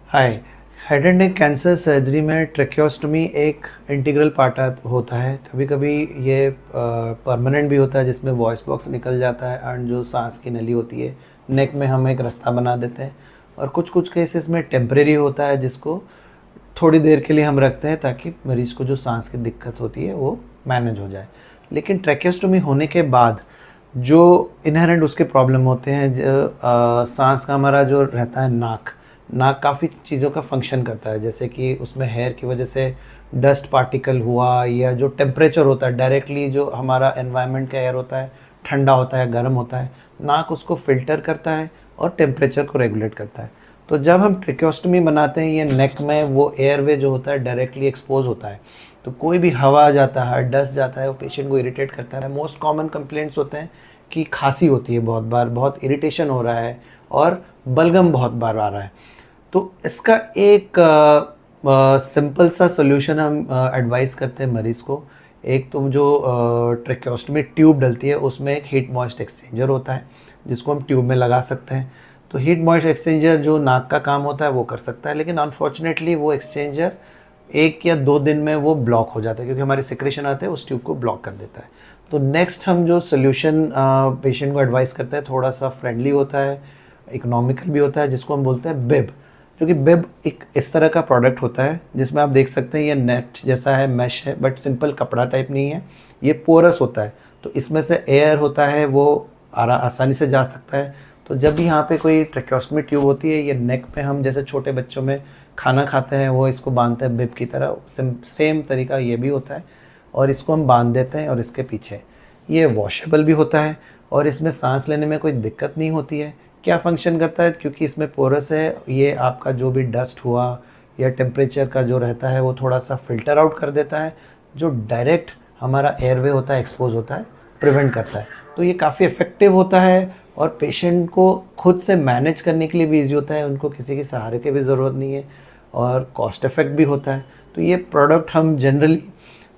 Hi. Head and neck cancer surgery में tracheostomy एक integral part होता है। कभी कभी ये परमानेंट भी होता है जिसमें वॉइस बॉक्स निकल जाता है एंड जो सांस की नली होती है नेक में हम एक रास्ता बना देते हैं। और कुछ कुछ केसेस में टेम्परेरी होता है जिसको थोड़ी देर के लिए हम रखते हैं ताकि मरीज़ को जो सांस की दिक्कत होती है वो मैनेज हो जाए। लेकिन ट्रेकियोस्टोमी होने के बाद जो इनहेरेंट उसके प्रॉब्लम होते हैं, सांस का हमारा जो रहता है नाक नाक काफ़ी चीज़ों का फंक्शन करता है, जैसे कि उसमें हेयर की वजह से डस्ट पार्टिकल हुआ या जो टेम्परेचर होता है डायरेक्टली जो हमारा एनवायरनमेंट का एयर होता है ठंडा होता है गर्म होता है, नाक उसको फिल्टर करता है और टेम्परेचर को रेगुलेट करता है। तो जब हम ट्रेकियोस्टोमी बनाते हैं ये नेक में वो एयरवे जो होता है डायरेक्टली एक्सपोज होता है, तो कोई भी हवा जाता है डस्ट जाता है वो पेशेंट को इरिटेट करता है। मोस्ट कॉमन कंप्लेंट्स होते हैं कि खांसी होती है बहुत बार, बहुत इरिटेशन हो रहा है और बलगम बहुत बार आ रहा है। तो इसका एक सिंपल सा सोल्यूशन हम एडवाइस करते हैं मरीज़ को। एक तो जो ट्रेकियोस्टोमी ट्यूब डलती है उसमें एक हीट मॉइस्ट एक्सचेंजर होता है जिसको हम ट्यूब में लगा सकते हैं। तो हीट मॉइस्ट एक्सचेंजर जो नाक का काम होता है वो कर सकता है, लेकिन अनफॉर्चुनेटली वो एक्सचेंजर 1 या 2 दिन में वो ब्लॉक हो जाता है क्योंकि हमारे सिक्रेशन आते हैं उस ट्यूब को ब्लॉक कर देता है। तो नेक्स्ट हम जो सोल्यूशन पेशेंट को एडवाइस करते हैं थोड़ा सा फ्रेंडली होता है, इकोनॉमिकल भी होता है, जिसको हम बोलते हैं बिब। जो कि बिब एक इस तरह का प्रोडक्ट होता है जिसमें आप देख सकते हैं ये नेट जैसा है, मैश है, बट सिंपल कपड़ा टाइप नहीं है, ये पोरस होता है। तो इसमें से एयर होता है वो आसानी से जा सकता है। तो जब भी यहाँ पे कोई ट्रेकियोस्टोमी ट्यूब होती है ये नेक पे हम जैसे छोटे बच्चों में खाना खाते हैं वो इसको बांधते हैं बिब की तरह, सेम तरीका ये भी होता है और इसको हम बांध देते हैं। और इसके पीछे ये वॉशेबल भी होता है और इसमें सांस लेने में कोई दिक्कत नहीं होती है। क्या फंक्शन करता है, क्योंकि इसमें पोरस है, ये आपका जो भी डस्ट हुआ या टेम्परेचर का जो रहता है वो थोड़ा सा फिल्टर आउट कर देता है, जो डायरेक्ट हमारा एयरवे होता है एक्सपोज होता है प्रिवेंट करता है। तो ये काफ़ी इफ़ेक्टिव होता है और पेशेंट को खुद से मैनेज करने के लिए भी ईजी होता है, उनको किसी के सहारे की भी ज़रूरत नहीं है और कॉस्ट इफेक्ट भी होता है। तो ये प्रोडक्ट हम जनरली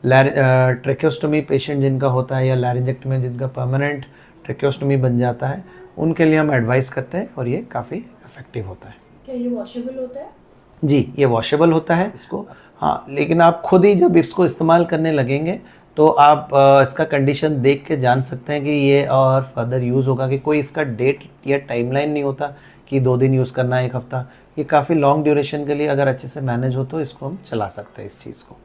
ट्रेकियोस्टोमी पेशेंट जिनका होता है या लैरिंजेक्टमी जिनका परमानेंट ट्रेकियोस्टोमी बन जाता है उनके लिए हम एडवाइस करते हैं और ये काफ़ी इफेक्टिव होता है। क्या ये वॉशेबल होता है? जी, ये वॉशेबल होता है इसको। हाँ, लेकिन आप खुद ही जब इसको इस्तेमाल करने लगेंगे तो आप इसका कंडीशन देख के जान सकते हैं कि ये और फर्दर यूज़ होगा, कि कोई इसका डेट या टाइमलाइन नहीं होता कि 2 दिन यूज़ करना है 1 हफ्ता। ये काफ़ी लॉन्ग ड्यूरेशन के लिए अगर अच्छे से मैनेज हो तो इसको हम चला सकते हैं इस चीज़ को।